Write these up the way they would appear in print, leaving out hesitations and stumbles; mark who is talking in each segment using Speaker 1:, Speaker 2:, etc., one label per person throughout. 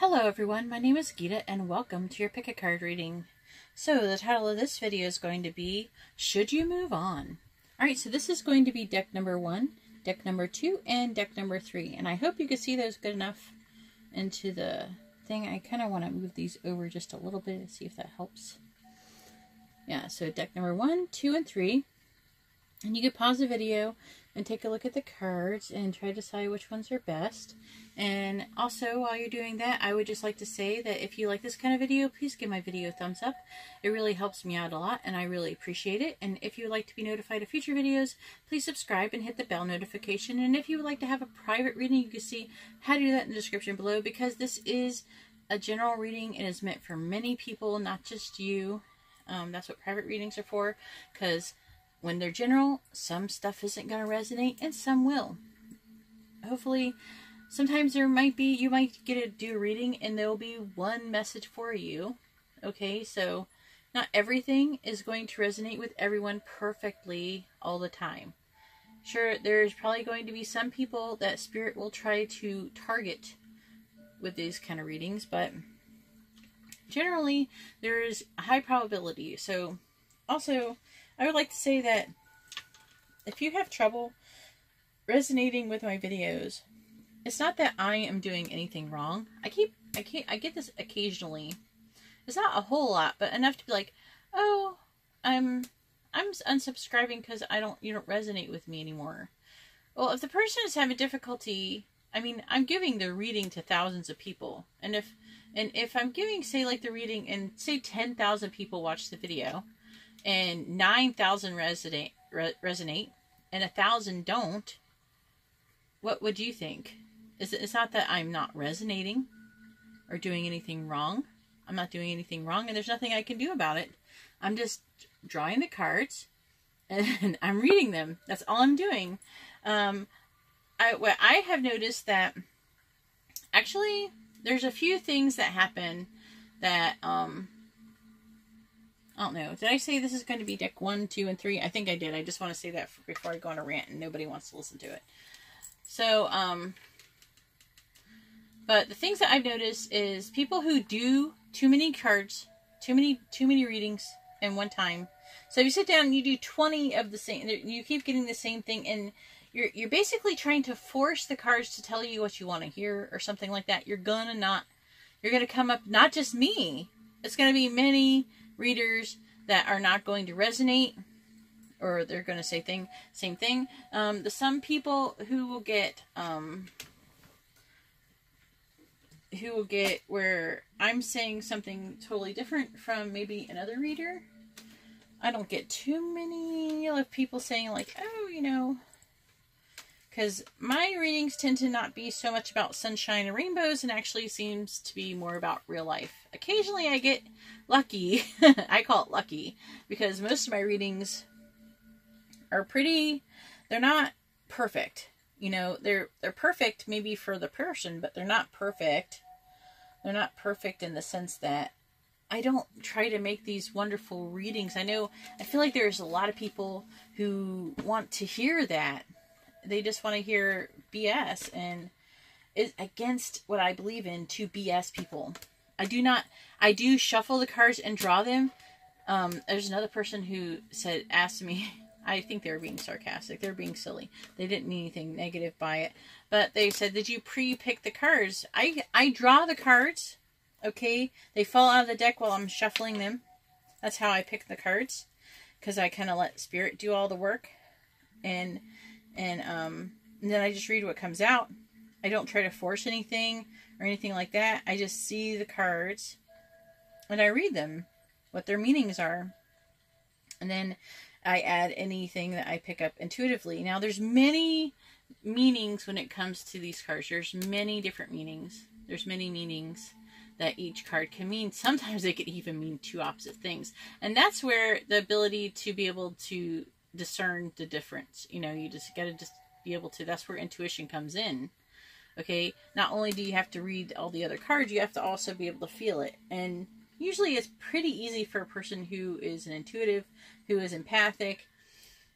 Speaker 1: Hello everyone, my name is Geeta and welcome to your pick a card reading. So the title of this video is going to be, Should You Move On? Alright, so this is going to be deck number 1, deck number 2, and deck number 3. And I hope you can see those good enough into the thing. I kind of want to move these over just a little bit to see if that helps. Yeah, so deck number 1, 2, and 3. And you can pause the video and take a look at the cards and try to decide which ones are best. And also, while you're doing that, I would just like to say that if you like this kind of video, please give my video a thumbs up. It really helps me out a lot, and I really appreciate it. And if you would like to be notified of future videos, please subscribe and hit the bell notification. And if you would like to have a private reading, you can see how to do that in the description below, because this is a general reading. It is meant for many people, not just you. That's what private readings are for, because when they're general, some stuff isn't going to resonate and some will. Hopefully, sometimes you might do a reading and there will be one message for you. Okay, so not everything is going to resonate with everyone perfectly all the time. Sure, there's probably going to be some people that Spirit will try to target with these kind of readings, but generally there's a high probability. So also, I would like to say that if you have trouble resonating with my videos, it's not that I am doing anything wrong. I get this occasionally. It's not a whole lot, but enough to be like, oh, I'm unsubscribing because you don't resonate with me anymore. Well, if the person is having difficulty, I mean, I'm giving the reading to thousands of people, and if I'm giving, say, like the reading, and say 10,000 people watch the video, and 9,000 resonate, and 1,000 don't, what would you think? It's not that I'm not resonating or doing anything wrong. I'm not doing anything wrong, and there's nothing I can do about it. I'm just drawing the cards, and I'm reading them. That's all I'm doing. What I have noticed that, actually, there's a few things that happen that, I don't know. Did I say this is going to be deck 1, 2, and 3? I think I did. I just want to say that before I go on a rant and nobody wants to listen to it. So, but the things that I've noticed is people who do too many cards, too many readings in one time. So if you sit down and you do 20 of the same, you keep getting the same thing, and you're basically trying to force the cards to tell you what you want to hear or something like that. You're gonna come up, not just me. It's gonna be many readers that are not going to resonate, or they're going to say same thing. Some people who will get where I'm saying something totally different from maybe another reader. I don't get too many of people saying like, oh, you know, because my readings tend to not be so much about sunshine and rainbows, and actually seems to be more about real life. Occasionally I get lucky. I call it lucky, because most of my readings are they're not perfect. You know, they're perfect maybe for the person, but they're not perfect. They're not perfect in the sense that I don't try to make these wonderful readings. I feel like there's a lot of people who want to hear that. They just want to hear BS, and it's against what I believe in to BS people. I do shuffle the cards and draw them. There's another person who asked me, I think they were being sarcastic. They were being silly. They didn't mean anything negative by it. But they said, did you pre-pick the cards? I draw the cards, okay? They fall out of the deck while I'm shuffling them. That's how I pick the cards, because I kind of let Spirit do all the work. And then I just read what comes out. I don't try to force anything or anything like that. I just see the cards and I read them, what their meanings are. And then I add anything that I pick up intuitively. Now, there's many meanings when it comes to these cards. There's many different meanings. There's many meanings that each card can mean. Sometimes they could even mean two opposite things. And that's where the ability to be able to discern the difference. You know, you just got to just be able to, that's where intuition comes in. Okay, not only do you have to read all the other cards, you have to also be able to feel it. And usually it's pretty easy for a person who is an intuitive, who is empathic.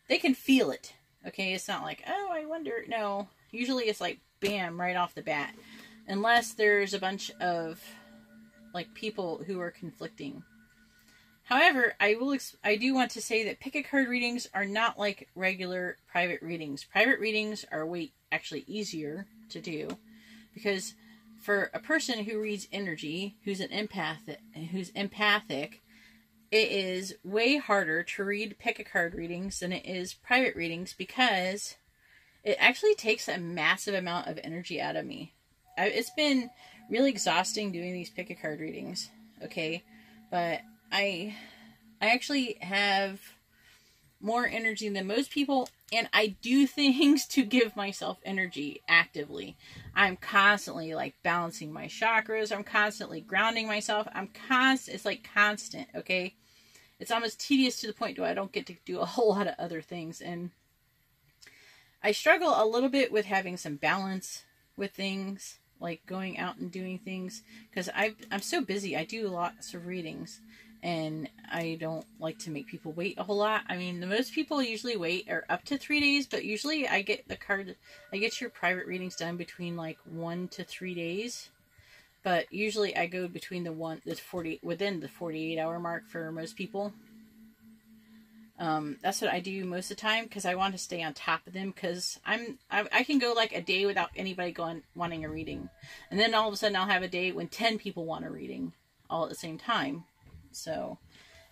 Speaker 1: They can feel it. Okay, it's not like, oh, I wonder. No, usually it's like, bam, right off the bat. unless there's a bunch of like people who are conflicting. However, I do want to say that pick a card readings are not like regular private readings. Private readings are actually easier to do, because for a person who reads energy, who's empathic, it is way harder to read pick a card readings than it is private readings, because it actually takes a massive amount of energy out of me. It's been really exhausting doing these pick a card readings, okay? But I actually have more energy than most people, and I do things to give myself energy actively. I'm constantly like balancing my chakras. I'm constantly grounding myself. It's like constant, okay? It's almost tedious to the point where I don't get to do a whole lot of other things. And I struggle a little bit with having some balance with things, like going out and doing things, because I'm so busy. I do lots of readings, and I don't like to make people wait a whole lot. I mean, the most people usually wait are up to 3 days, but usually I get your private readings done between like 1 to 3 days. But usually I go between within the 48-hour mark for most people. That's what I do most of the time, because I want to stay on top of them, because I can go like a day without anybody wanting a reading, and then all of a sudden I'll have a day when 10 people want a reading all at the same time. So,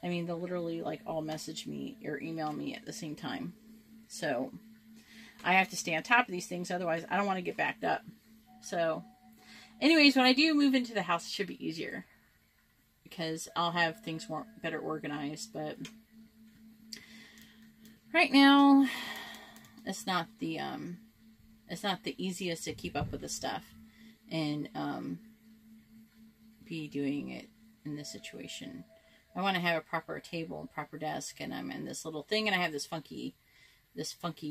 Speaker 1: I mean, they'll literally like all message me or email me at the same time. So, I have to stay on top of these things, otherwise I don't want to get backed up. So, anyways, when I do move into the house, it should be easier, because I'll have things better organized. But right now, it's not the easiest to keep up with the stuff and be doing it in this situation. I want to have a proper table and proper desk, and I'm in this little thing, and I have this funky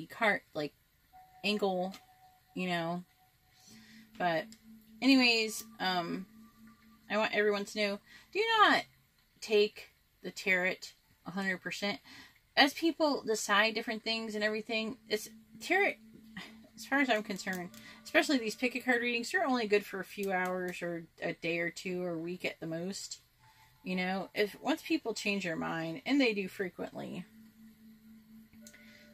Speaker 1: cart like angle, you know. But anyways, I want everyone to know, do not take the tarot 100%. As people decide different things and everything, it's tarot, as far as I'm concerned, especially these pick a card readings, they're only good for a few hours or a day or two or a week at the most. You know, once people change their mind, and they do frequently,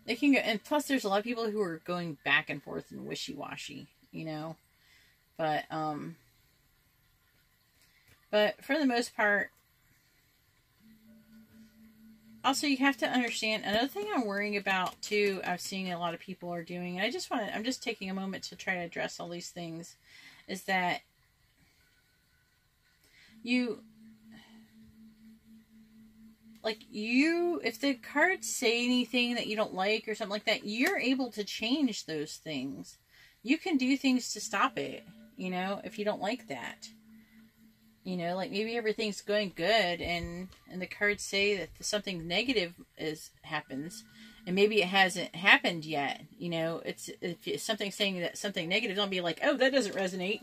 Speaker 1: they can go, and plus there's a lot of people who are going back and forth and wishy-washy, you know. But for the most part, also you have to understand, another thing I'm worrying about too, I've seen a lot of people are doing, and I'm just taking a moment to try to address all these things, is that if the cards say anything that you don't like or something like that, you're able to change those things. You can do things to stop it, you know, if you don't like that. You know, like maybe everything's going good, and the cards say that something negative happens, and maybe it hasn't happened yet. You know, if it's something saying that something negative, don't be like, oh, that doesn't resonate.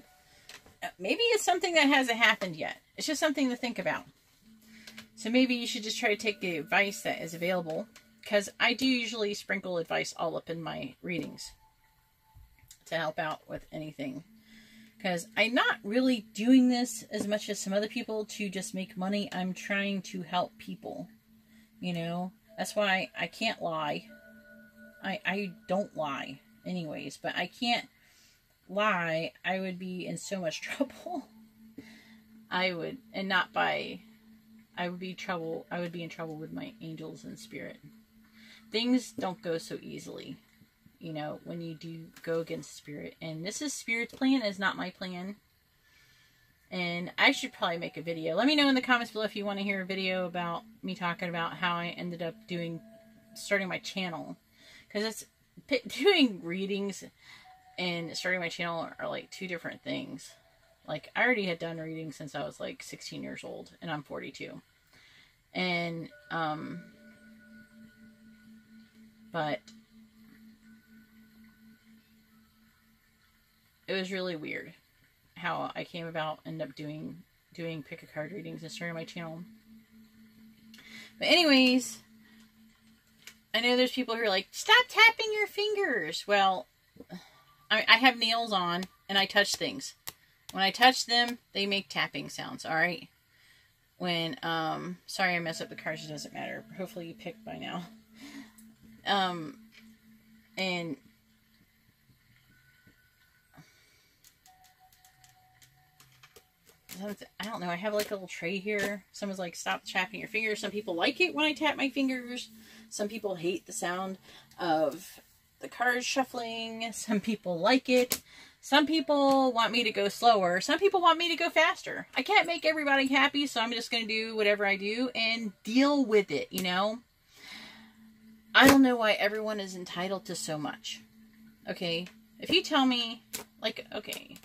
Speaker 1: Maybe it's something that hasn't happened yet. It's just something to think about. So maybe you should just try to take the advice that is available, because I do usually sprinkle advice all up in my readings to help out with anything. Because I'm not really doing this as much as some other people to just make money. I'm trying to help people. You know, that's why I can't lie. I don't lie anyways, but I can't lie. I would be in so much trouble. I would be in trouble with my angels and spirit. Things don't go so easily, you know, when you do go against spirit. And this is spirit's plan, is not my plan. And I should probably make a video. Let me know in the comments below if you want to hear a video about me talking about how I ended up starting my channel. Because doing readings and starting my channel are like two different things. Like, I already had done readings since I was like 16 years old, and I'm 42. And, but it was really weird how I came about, ended up doing pick a card readings and starting my channel. But anyways, I know there's people who are like, stop tapping your fingers. Well, I have nails on and I touch things. When I touch them, they make tapping sounds, alright? When, sorry I messed up the cards, it doesn't matter. Hopefully you picked by now. And I don't know, I have like a little tray here. Someone's like, stop tapping your fingers. Some people like it when I tap my fingers. Some people hate the sound of the cards shuffling. Some people like it. Some people want me to go slower. Some people want me to go faster. I can't make everybody happy, so I'm just going to do whatever I do and deal with it, you know? I don't know why everyone is entitled to so much. Okay? If you tell me, like, okay,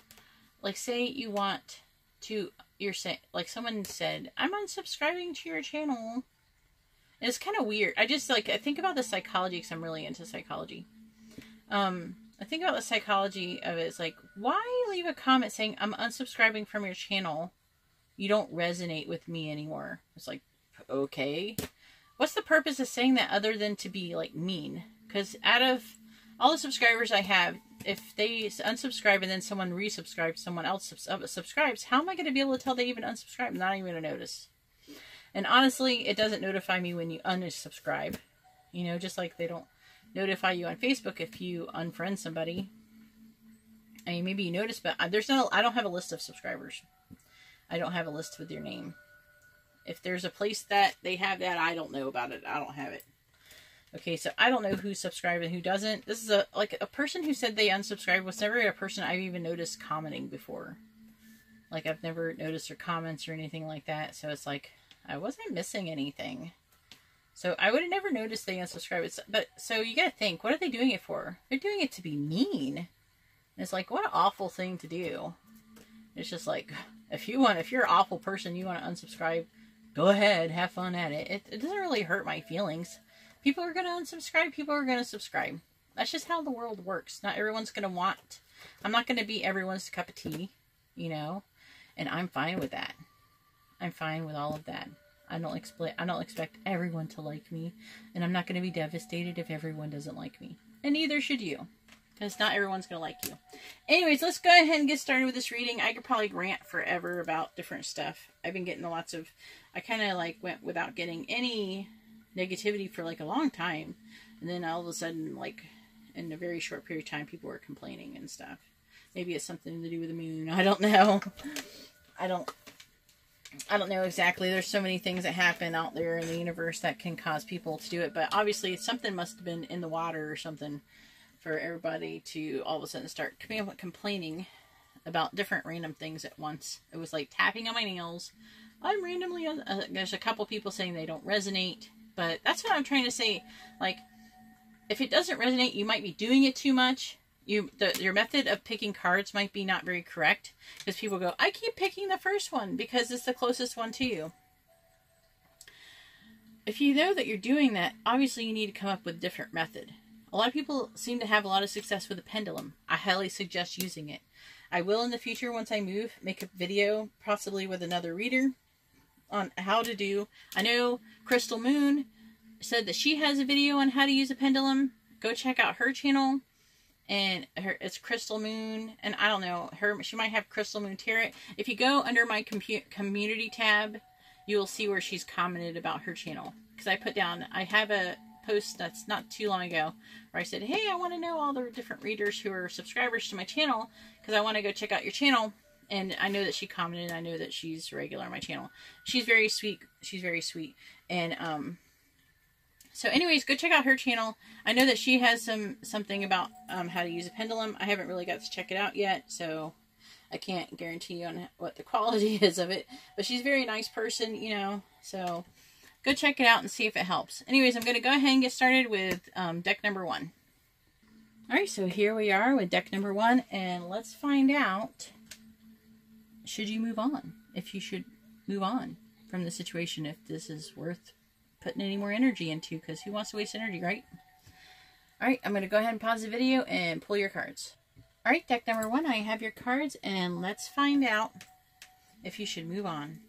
Speaker 1: like say you want to, you're saying, like someone said, I'm unsubscribing to your channel. It's kind of weird. I just, like, I think about the psychology because I'm really into psychology. I think about the psychology of it. It's like, why leave a comment saying, I'm unsubscribing from your channel. You don't resonate with me anymore. It's like, okay. What's the purpose of saying that other than to be, like, mean? Because out of all the subscribers I have, if they unsubscribe and then someone resubscribes, someone else subscribes, how am I going to be able to tell they even unsubscribe? I'm not even going to notice. And honestly, it doesn't notify me when you unsubscribe. You know, just like they don't notify you on Facebook if you unfriend somebody. I mean, maybe you notice, but there's no, I don't have a list of subscribers. I don't have a list with your name. If there's a place that they have that, I don't know about it. I don't have it. Okay, so I don't know who's subscribed and who doesn't. This is like a person who said they unsubscribed was never a person I've even noticed commenting before. Like, I've never noticed their comments or anything like that. So it's like, I wasn't missing anything. So I would have never noticed they unsubscribed. But so you gotta think, what are they doing it for? They're doing it to be mean. And it's like, what an awful thing to do. It's just like, if you're an awful person, you want to unsubscribe, go ahead, have fun at it. It doesn't really hurt my feelings. People are gonna unsubscribe, people are gonna subscribe. That's just how the world works. Not everyone's gonna want. I'm not gonna be everyone's cup of tea, you know, and I'm fine with that. I'm fine with all of that. I don't expect everyone to like me, and I'm not going to be devastated if everyone doesn't like me. And neither should you, because not everyone's going to like you. Anyways, let's go ahead and get started with this reading. I could probably rant forever about different stuff. I've been getting lots of, I kind of like went without getting any negativity for like a long time, and then all of a sudden, like in a very short period of time, people were complaining and stuff. Maybe it's something to do with the moon. I don't know. I don't know exactly. There's so many things that happen out there in the universe that can cause people to do it. But obviously something must have been in the water or something for everybody to all of a sudden start complaining about different random things at once. It was like tapping on my nails. I'm randomly on... there's a couple people saying they don't resonate. But that's what I'm trying to say. Like, if it doesn't resonate, you might be doing it too much. Your method of picking cards might be not very correct, because people go, I keep picking the first one because it's the closest one to you. If you know that you're doing that, obviously you need to come up with a different method. A lot of people seem to have a lot of success with a pendulum. I highly suggest using it. I will in the future, once I move, make a video, possibly with another reader, on how to do. I know Crystal Moon said that she has a video on how to use a pendulum. Go check out her channel. And it's Crystal Moon, and I don't know, she might have Crystal Moon Tarot. If you go under my community tab, you will see where she's commented about her channel. Because I have a post that's not too long ago where I said, hey, I want to know all the different readers who are subscribers to my channel, because I want to go check out your channel. And I know that she commented, I know that she's regular on my channel. She's very sweet. She's very sweet. And, so anyways, go check out her channel. I know that she has something about how to use a pendulum. I haven't really got to check it out yet, so I can't guarantee on what the quality is of it. But she's a very nice person, you know, so go check it out and see if it helps. Anyways, I'm going to go ahead and get started with deck number 1. Alright, so here we are with deck number 1, and let's find out, should you move on? If you should move on from the situation, if this is worth putting any more energy into, because who wants to waste energy, right? Alright, I'm going to go ahead and pause the video and pull your cards. Alright, deck number 1, I have your cards, and let's find out if you should move on.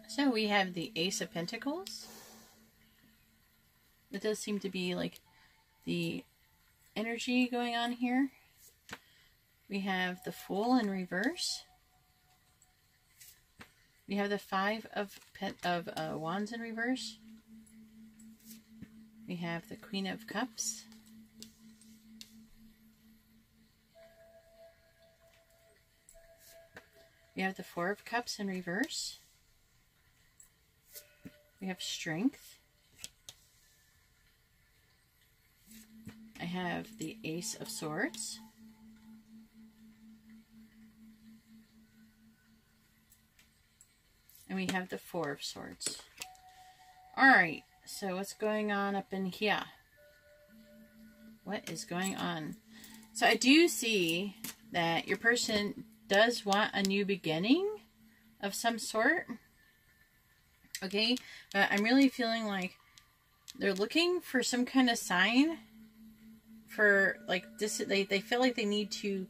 Speaker 1: So we have the Ace of Pentacles. It does seem to be like the energy going on here. We have the Fool in reverse. We have the Five of Wands in reverse. We have the Queen of Cups. We have the Four of Cups in reverse. We have Strength. I have the Ace of Swords. And we have the Four of Swords. Alright, so what's going on up in here? What is going on? So I do see that your person does want a new beginning of some sort. Okay, but I'm really feeling like they're looking for some kind of sign for like this. They feel like they need to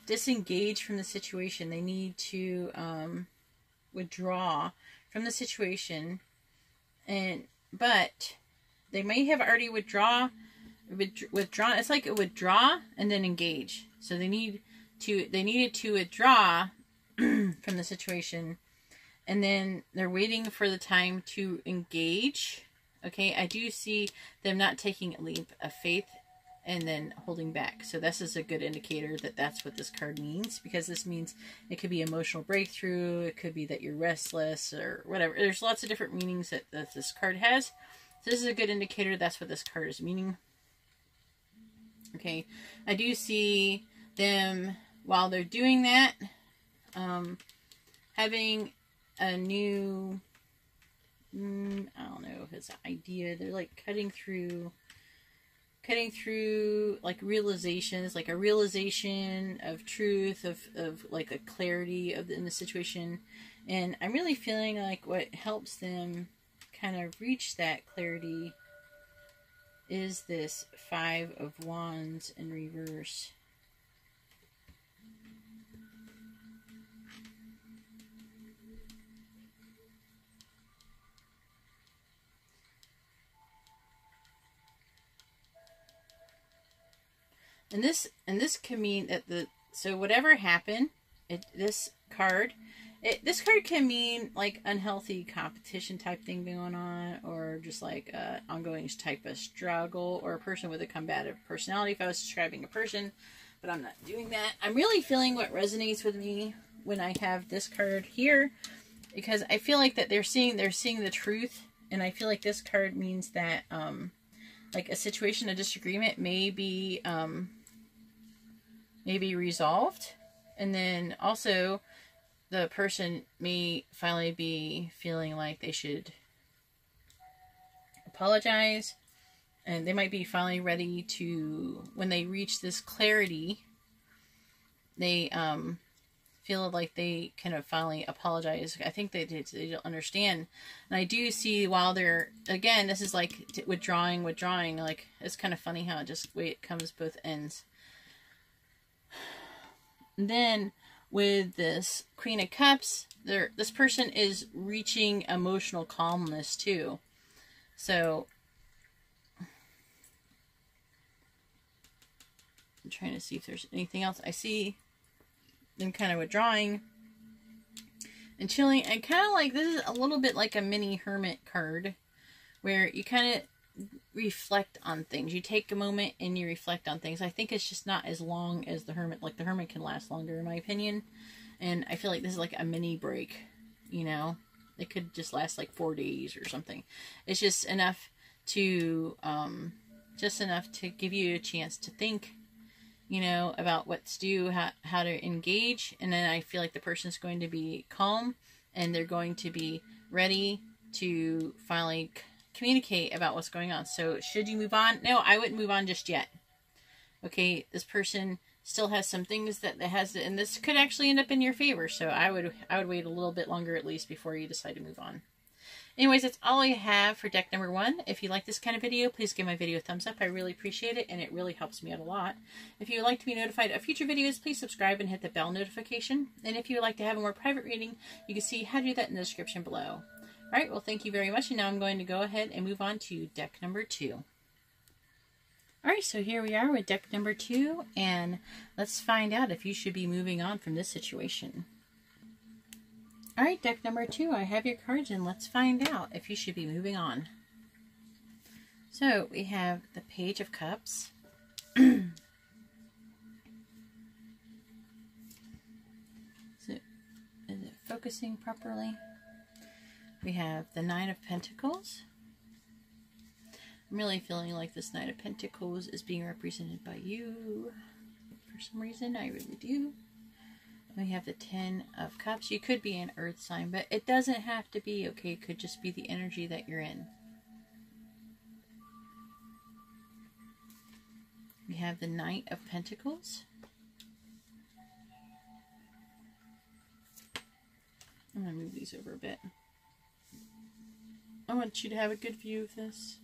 Speaker 1: disengage from the situation. They need to withdraw from the situation, but they may have already withdrawn. It's like a withdraw and then engage. So they needed to withdraw from the situation, and then they're waiting for the time to engage. Okay, I do see them not taking a leap of faith and then holding back. So this is a good indicator that that's what this card means, because this means it could be emotional breakthrough. It could be that you're restless or whatever. There's lots of different meanings that this card has. So this is a good indicator that's what this card is meaning. Okay, I do see them, while they're doing that, having a new, I don't know if it's an idea. They're like cutting through like realizations, like a realization of truth, of like a clarity in the situation. And I'm really feeling like what helps them kind of reach that clarity is this Five of Wands in reverse. And this can mean that so whatever happened, this card can mean like unhealthy competition type thing going on, or just like a ongoing type of struggle, or a person with a combative personality, if I was describing a person, but I'm not doing that. I'm really feeling what resonates with me when I have this card here, because I feel like that they're seeing the truth, and I feel like this card means that like a situation, a disagreement may be resolved, and then also the person may finally be feeling like they should apologize, and they might be finally ready to, when they reach this clarity, they feel like they can finally apologize. I think they don't understand. And I do see, while they're, again, this is like withdrawing, like it's kind of funny how it comes both ends. And then with this Queen of Cups, this person is reaching emotional calmness too. So I'm trying to see if there's anything else. I see them kind of withdrawing and chilling, and kind of like, this is a little bit like a mini hermit card, where you kind of reflect on things. You take a moment and you reflect on things. I think it's just not as long as the Hermit. Like the Hermit can last longer, in my opinion. And I feel like this is like a mini break, you know? It could just last like 4 days or something. It's just enough to give you a chance to think, you know, about what to do, how to engage. And then I feel like the person's going to be calm, and they're going to be ready to finally communicate about what's going on. So should you move on? No, I wouldn't move on just yet. Okay, this person still has some things that has, and this could actually end up in your favor. So I would wait a little bit longer at least before you decide to move on. Anyways, that's all I have for deck number 1. If you like this kind of video, please give my video a thumbs up. I really appreciate it, and it really helps me out a lot. If you would like to be notified of future videos, please subscribe and hit the bell notification. And if you would like to have a more private reading, you can see how to do that in the description below. Alright, well, thank you very much, and now I'm going to go ahead and move on to deck number 2. Alright, so here we are with deck number 2, and let's find out if you should be moving on from this situation. Alright, deck number 2, I have your cards, and let's find out if you should be moving on. So, we have the Page of Cups. Is it focusing properly? We have the Nine of Pentacles. I'm really feeling like this Knight of Pentacles is being represented by you. For some reason, I really do. We have the Ten of Cups. You could be an earth sign, but it doesn't have to be, okay? It could just be the energy that you're in. We have the Knight of Pentacles. I'm going to move these over a bit. I want you to have a good view of this.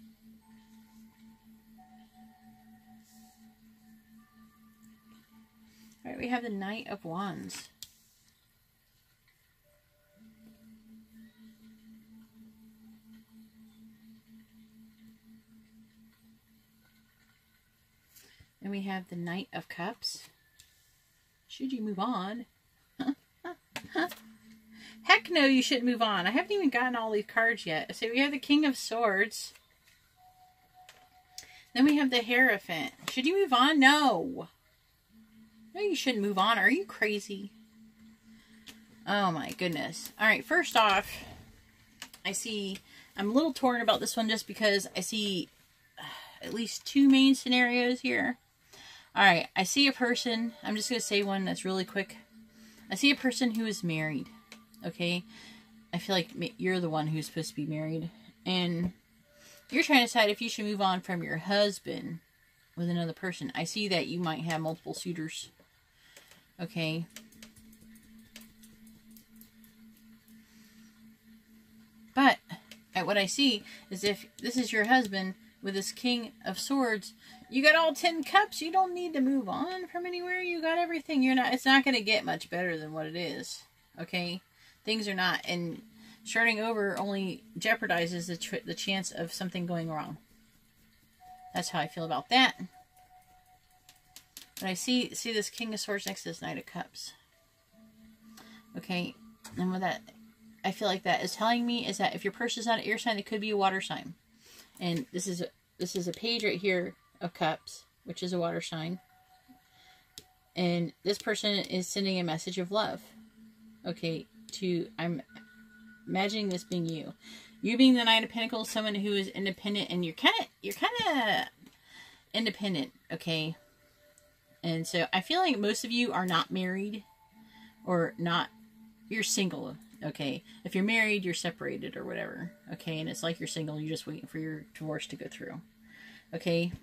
Speaker 1: Alright, we have the Knight of Wands. And we have the Knight of Cups. Should you move on? Heck no, you shouldn't move on. I haven't even gotten all these cards yet. So we have the King of Swords. Then we have the Hierophant. Should you move on? No. No, you shouldn't move on. Are you crazy? Oh my goodness. Alright, first off, I'm a little torn about this one just because I see at least 2 main scenarios here. Alright, I see a person, I'm just going to say one that's really quick. I see a person who is married, okay? I feel like you're the one who's supposed to be married. And you're trying to decide if you should move on from your husband with another person. I see that you might have multiple suitors. Okay. But what I see is if this is your husband with this King of Swords, you got all 10 cups. You don't need to move on from anywhere. You got everything. It's not going to get much better than what it is. Okay? Things are not. And starting over only jeopardizes the chance of something going wrong. That's how I feel about that. But I see this King of Swords next to this Knight of Cups. Okay, and what that I feel like that is telling me is that if your person's not an air sign, it could be a water sign. And this is a page right here of cups, which is a water sign. And this person is sending a message of love. Okay, I'm imagining this being you. You being the Knight of Pentacles, someone who is independent, and you're kind of independent, okay? And so I feel like most of you are not married or not, you're single, okay? If you're married, you're separated or whatever, okay? And it's like you're single, you're just waiting for your divorce to go through, okay?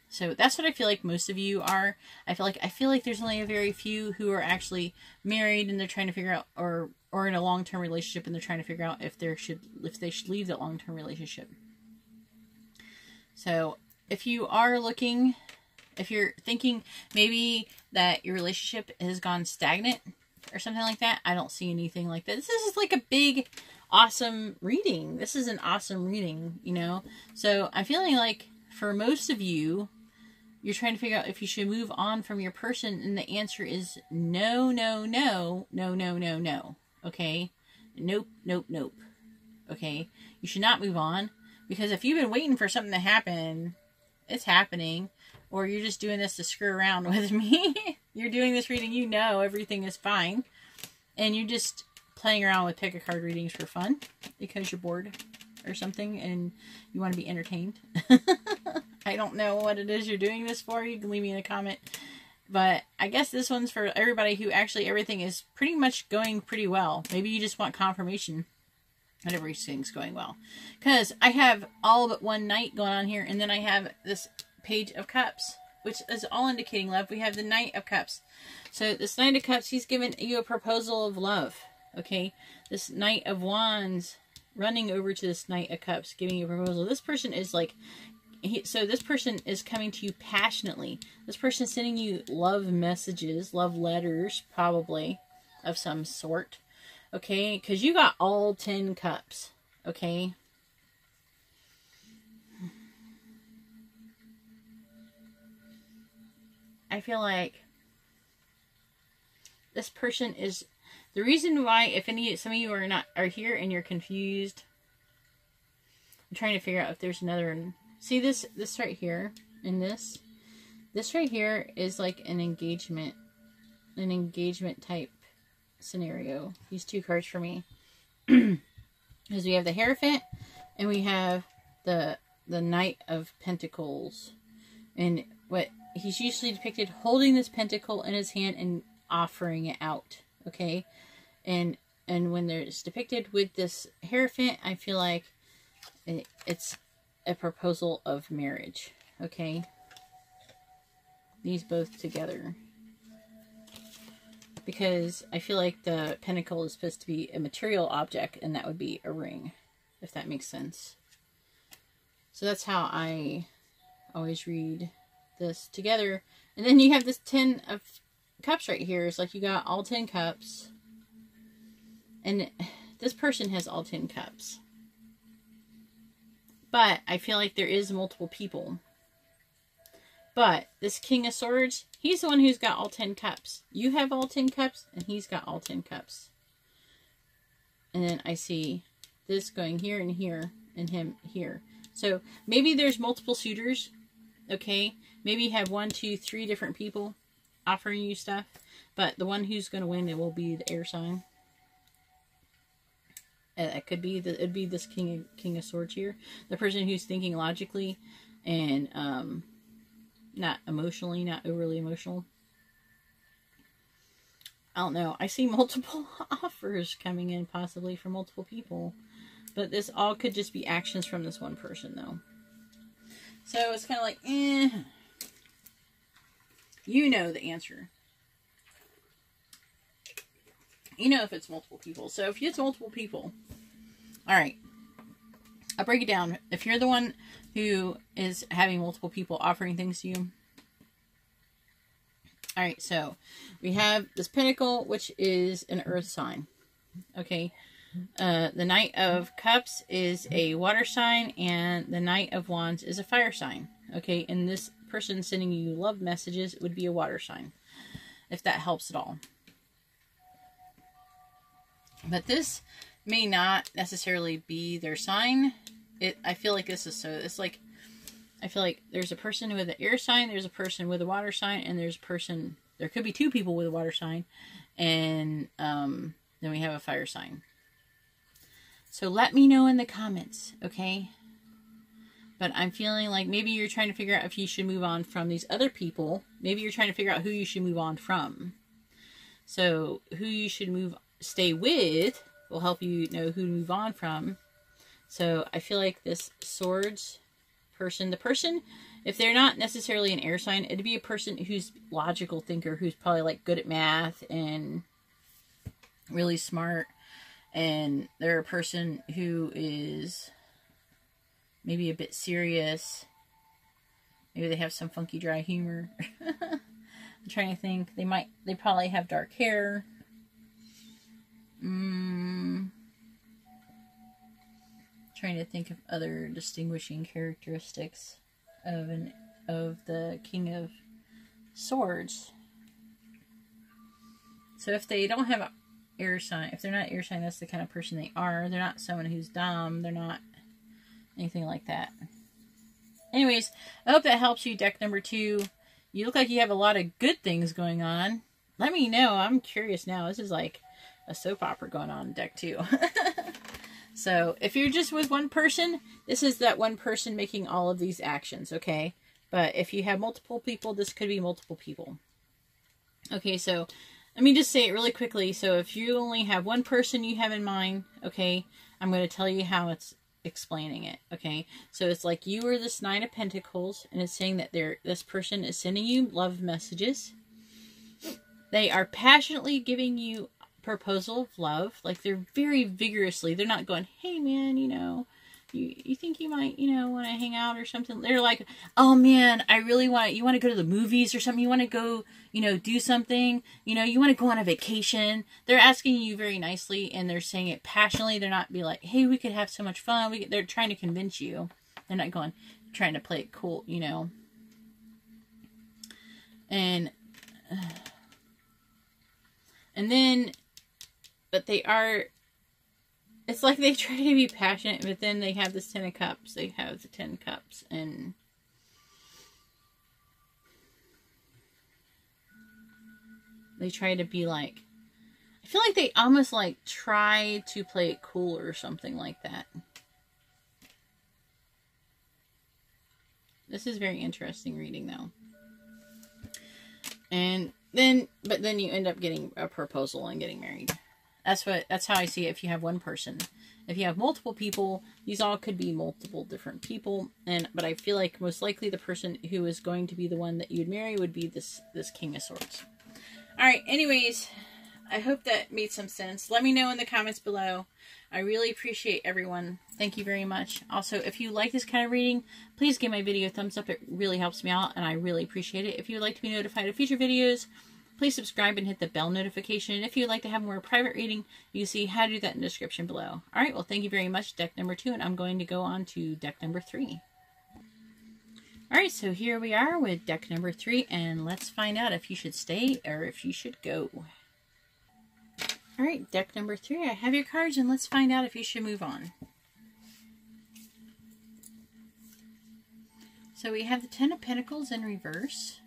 Speaker 1: So that's what I feel like most of you are. I feel like there's only a very few who are actually married and they're trying to figure out, or in a long-term relationship and they're trying to figure out if they should leave that long-term relationship. So if you are looking, if you're thinking maybe that your relationship has gone stagnant or something like that, I don't see anything like that. This is like a big, awesome reading. This is an awesome reading, you know? So I'm feeling like for most of you, you're trying to figure out if you should move on from your person, and the answer is no, no, no, no, no, no, no. Okay? Nope, nope, nope. Okay? You should not move on, because if you've been waiting for something to happen, it's happening. Or you're just doing this to screw around with me. You're doing this reading, you know everything is fine. And you're just playing around with pick a card readings for fun. Because you're bored or something and you want to be entertained. I don't know what it is you're doing this for. You can leave me in a comment. But I guess this one's for everybody who actually everything is pretty much going pretty well. Maybe you just want confirmation that everything's going well. Because I have all but one Knight going on here. And then I have this Page of Cups, which is all indicating love. We have the Knight of Cups. So this Knight of Cups, he's giving you a proposal of love. Okay? This Knight of Wands running over to this Knight of Cups, giving you a proposal. This person is like, so this person is coming to you passionately. This person is sending you love messages, love letters, probably, of some sort. Okay? Because you got all 10 cups. Okay? I feel like this person is the reason why, if some of you are here and you're confused. I'm trying to figure out if there's another. See this right here, and this right here is like an engagement type scenario. These two cards for me, because we have the Hierophant and we have the Knight of Pentacles, and what he's usually depicted holding this pentacle in his hand and offering it out. Okay, and when there's depicted with this Hierophant, I feel like it's a proposal of marriage. Okay, these both together, because I feel like the pentacle is supposed to be a material object, and that would be a ring, if that makes sense. So that's how I always read this together. And then you have this 10 of Cups right here. It's like you got all 10 cups. And this person has all 10 cups. But I feel like there is multiple people. But this King of Swords, he's the one who's got all 10 cups. You have all 10 cups, and he's got all 10 cups. And then I see this going here and here, and him here. So maybe there's multiple suitors, okay? Maybe you have 1, 2, 3 different people offering you stuff. But the one who's going to win, it will be the air sign. It could be, it'd be this King of Swords here. The person who's thinking logically and not emotionally, not overly emotional. I don't know. I see multiple offers coming in possibly from multiple people. But this all could just be actions from this one person, though. So it's kind of like, you know the answer. You know if it's multiple people. So if it's multiple people, alright. I'll break it down. If you're the one who is having multiple people offering things to you. Alright, so we have this Pentacle, which is an earth sign. Okay. The Knight of Cups is a water sign, and the Knight of Wands is a fire sign. Okay, and this person sending you love messages would be a water sign, if that helps at all. But this may not necessarily be their sign. I feel like this is so. It's like, I feel like there's a person with an air sign, there's a person with a water sign, and there's a person. There could be 2 people with a water sign, and then we have a fire sign. So let me know in the comments, okay? But I'm feeling like maybe you're trying to figure out if you should move on from these other people. Maybe you're trying to figure out who you should move on from. So who you should stay with will help you know who to move on from. So I feel like this Swords person, the person, if they're not necessarily an air sign, it'd be a person who's logical thinker, who's probably like good at math and really smart. And they're a person who is maybe a bit serious. Maybe they have some funky dry humor. I'm trying to think. They probably have dark hair. Trying to think of other distinguishing characteristics of the King of Swords. So if they don't have air sign, if they're not air sign, that's the kind of person they are. They're not someone who's dumb. They're not anything like that. Anyways, I hope that helps you, deck number 2. You look like you have a lot of good things going on. Let me know. I'm curious now. This is like a soap opera going on in deck 2. So if you're just with one person, this is that one person making all of these actions, okay? But if you have multiple people, this could be multiple people. Okay, so let me just say it really quickly. So if you only have one person you have in mind, okay, I'm going to tell you how it's explaining it, okay? So it's like you are this Nine of Pentacles, and it's saying that this person is sending you love messages. They are passionately giving you proposal of love. Like they're very vigorously. They're not going, hey man, you know, you think you might, you know, want to hang out or something. They're like, oh man, I really want, you want to go to the movies or something. You want to go, you know, do something, you know, you want to go on a vacation. They're asking you very nicely, and they're saying it passionately. They're not be like, hey, we could have so much fun. They're trying to convince you. They're not going, trying to play it cool, you know. And then, but they are, it's like they try to be passionate, but then they have this 10 of cups. They have the 10 cups, and they try to be like, I feel like they almost like try to play it cool or something like that. This is very interesting reading though. And then, but then you end up getting a proposal and getting married. That's how I see it if you have one person. If you have multiple people, these all could be multiple different people. But I feel like most likely the person who is going to be the one that you'd marry would be this King of Swords. Alright, anyways, I hope that made some sense. Let me know in the comments below. I really appreciate everyone. Thank you very much. Also, if you like this kind of reading, please give my video a thumbs up. It really helps me out, and I really appreciate it. If you would like to be notified of future videos, please subscribe and hit the bell notification. And if you'd like to have more private reading, you can see how to do that in the description below. Alright, well, thank you very much. Deck number 2, and I'm going to go on to deck number 3. Alright, so here we are with deck number 3, and let's find out if you should stay or if you should go. Alright, deck number 3, I have your cards, and let's find out if you should move on. So we have the 10 of Pentacles in reverse.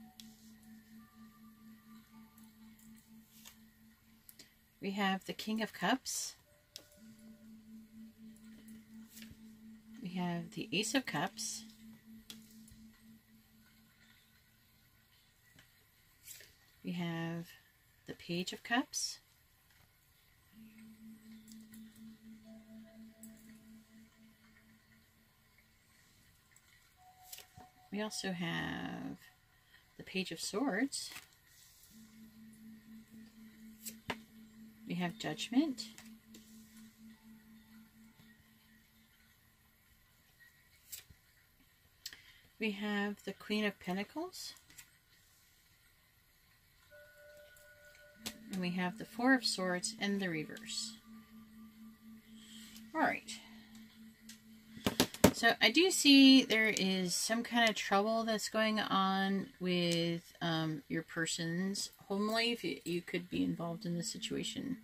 Speaker 1: We have the King of Cups. We have the Ace of Cups. We have the Page of Cups. We also have the Page of Swords. We have Judgment. We have the Queen of Pentacles. And we have the Four of Swords in the reverse. Alright. So I do see there is some kind of trouble that's going on with your person's home life. You could be involved in this situation.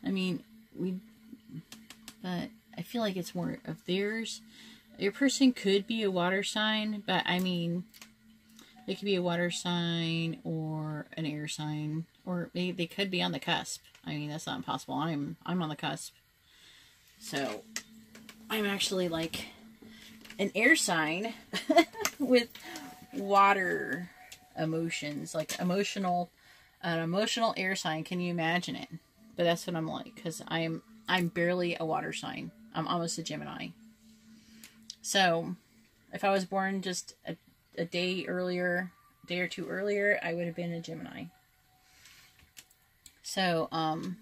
Speaker 1: I mean, but I feel like it's more of theirs. Your person could be a water sign, but I mean, they could be a water sign or an air sign, or they could be on the cusp. I mean, that's not impossible. I'm on the cusp. So I'm actually like an air sign with water emotions, like an emotional air sign. Can you imagine it? But that's what I'm like, because I'm barely a water sign. I'm almost a Gemini. So if I was born just a day or two earlier, I would have been a Gemini. So I'm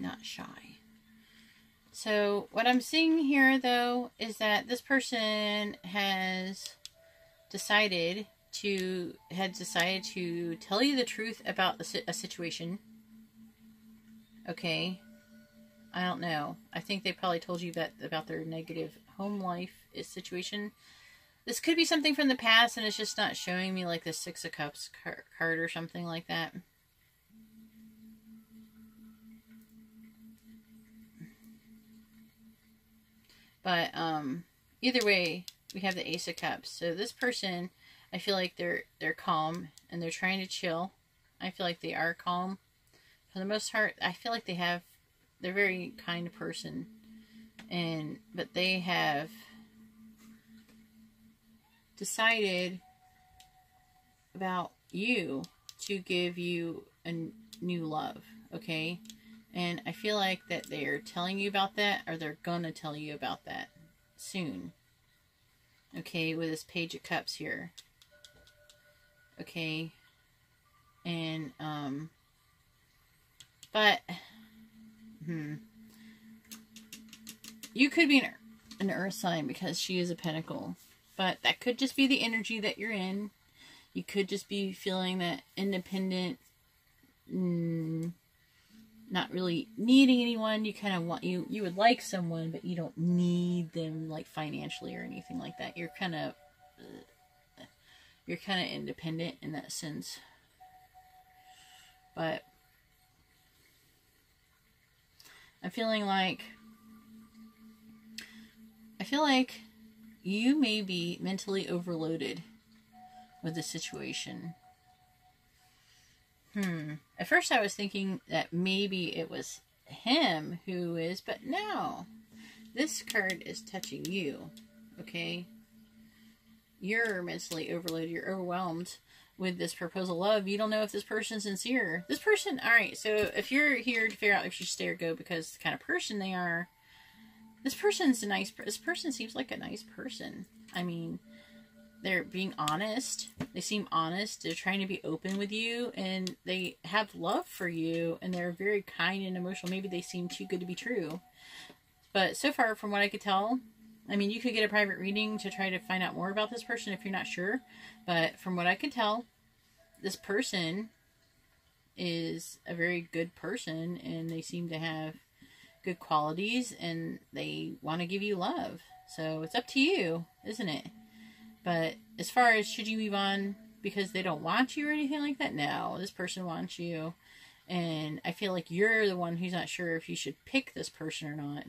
Speaker 1: not shy. So what I'm seeing here, though, is that this person had decided to tell you the truth about a situation. Okay, I don't know. I think they probably told you that about their negative home life situation. This could be something from the past, and it's just not showing me like the Six of Cups card or something like that. But either way, we have the Ace of Cups. So this person, I feel like they're calm and they're trying to chill. I feel like they are calm. For the most part, I feel like they're a very kind person. But they have decided about you to give you a new love, okay? And I feel like that they're telling you about that, or they're gonna tell you about that soon. Okay, with this Page of Cups here. Okay. And, but, you could be an earth sign because she is a pentacle. But that could just be the energy that you're in. You could just be feeling that independent, not really needing anyone. You kind of want, you would like someone, but you don't need them like financially or anything like that. You're kind of independent in that sense. But I feel like you may be mentally overloaded with the situation. At first I was thinking that maybe it was him who is, but no. This card is touching you, okay? You're mentally overloaded. You're overwhelmed with this proposal love. You don't know if this person's sincere. This person, alright, so if you're here to figure out if you should stay or go because the kind of person they are, this person seems like a nice person. I mean, they're being honest. They seem honest. They're trying to be open with you, and they have love for you, and they're very kind and emotional. Maybe they seem too good to be true. But so far, from what I could tell, I mean, you could get a private reading to try to find out more about this person if you're not sure. But from what I could tell, this person is a very good person, and they seem to have good qualities, and they want to give you love. So it's up to you, isn't it? But as far as should you move on because they don't want you or anything like that, no, this person wants you. And I feel like you're the one who's not sure if you should pick this person or not.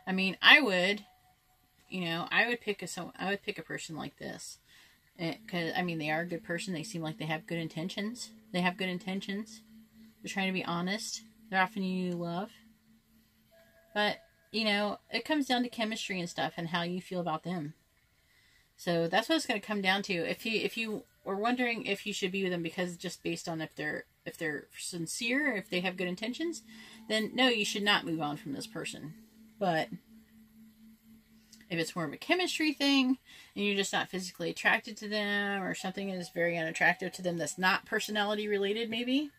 Speaker 1: I mean, I would pick a person like this. Because, I mean, they are a good person. They seem like they have good intentions. They're trying to be honest. They're offering you love. But, you know, it comes down to chemistry and stuff and how you feel about them. So that's what it's going to come down to. If you were wondering if you should be with them because just based on if they're sincere, if they have good intentions, then no, you should not move on from this person. But if it's more of a chemistry thing and you're just not physically attracted to them, or something is very unattractive to them that's not personality related, maybe,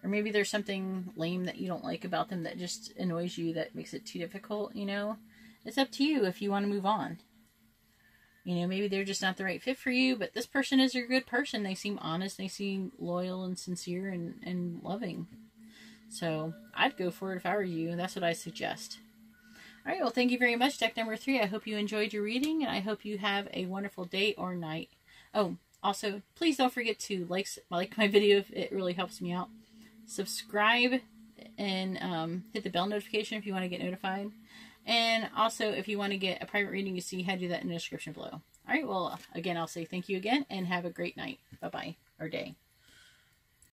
Speaker 1: or maybe there's something lame that you don't like about them that just annoys you, that makes it too difficult, you know, it's up to you if you want to move on. You know, maybe they're just not the right fit for you, but this person is a good person. They seem honest, they seem loyal and sincere and loving. So I'd go for it if I were you. That's what I suggest. All right, well, thank you very much, deck number 3. I hope you enjoyed your reading, and I hope you have a wonderful day or night. Oh, also, please don't forget to like my video if it really helps me out. Subscribe and hit the bell notification if you want to get notified. And also, if you want to get a private reading, you see how to do that in the description below. All right, well, again, I'll say thank you again, and have a great night. Bye-bye, or day.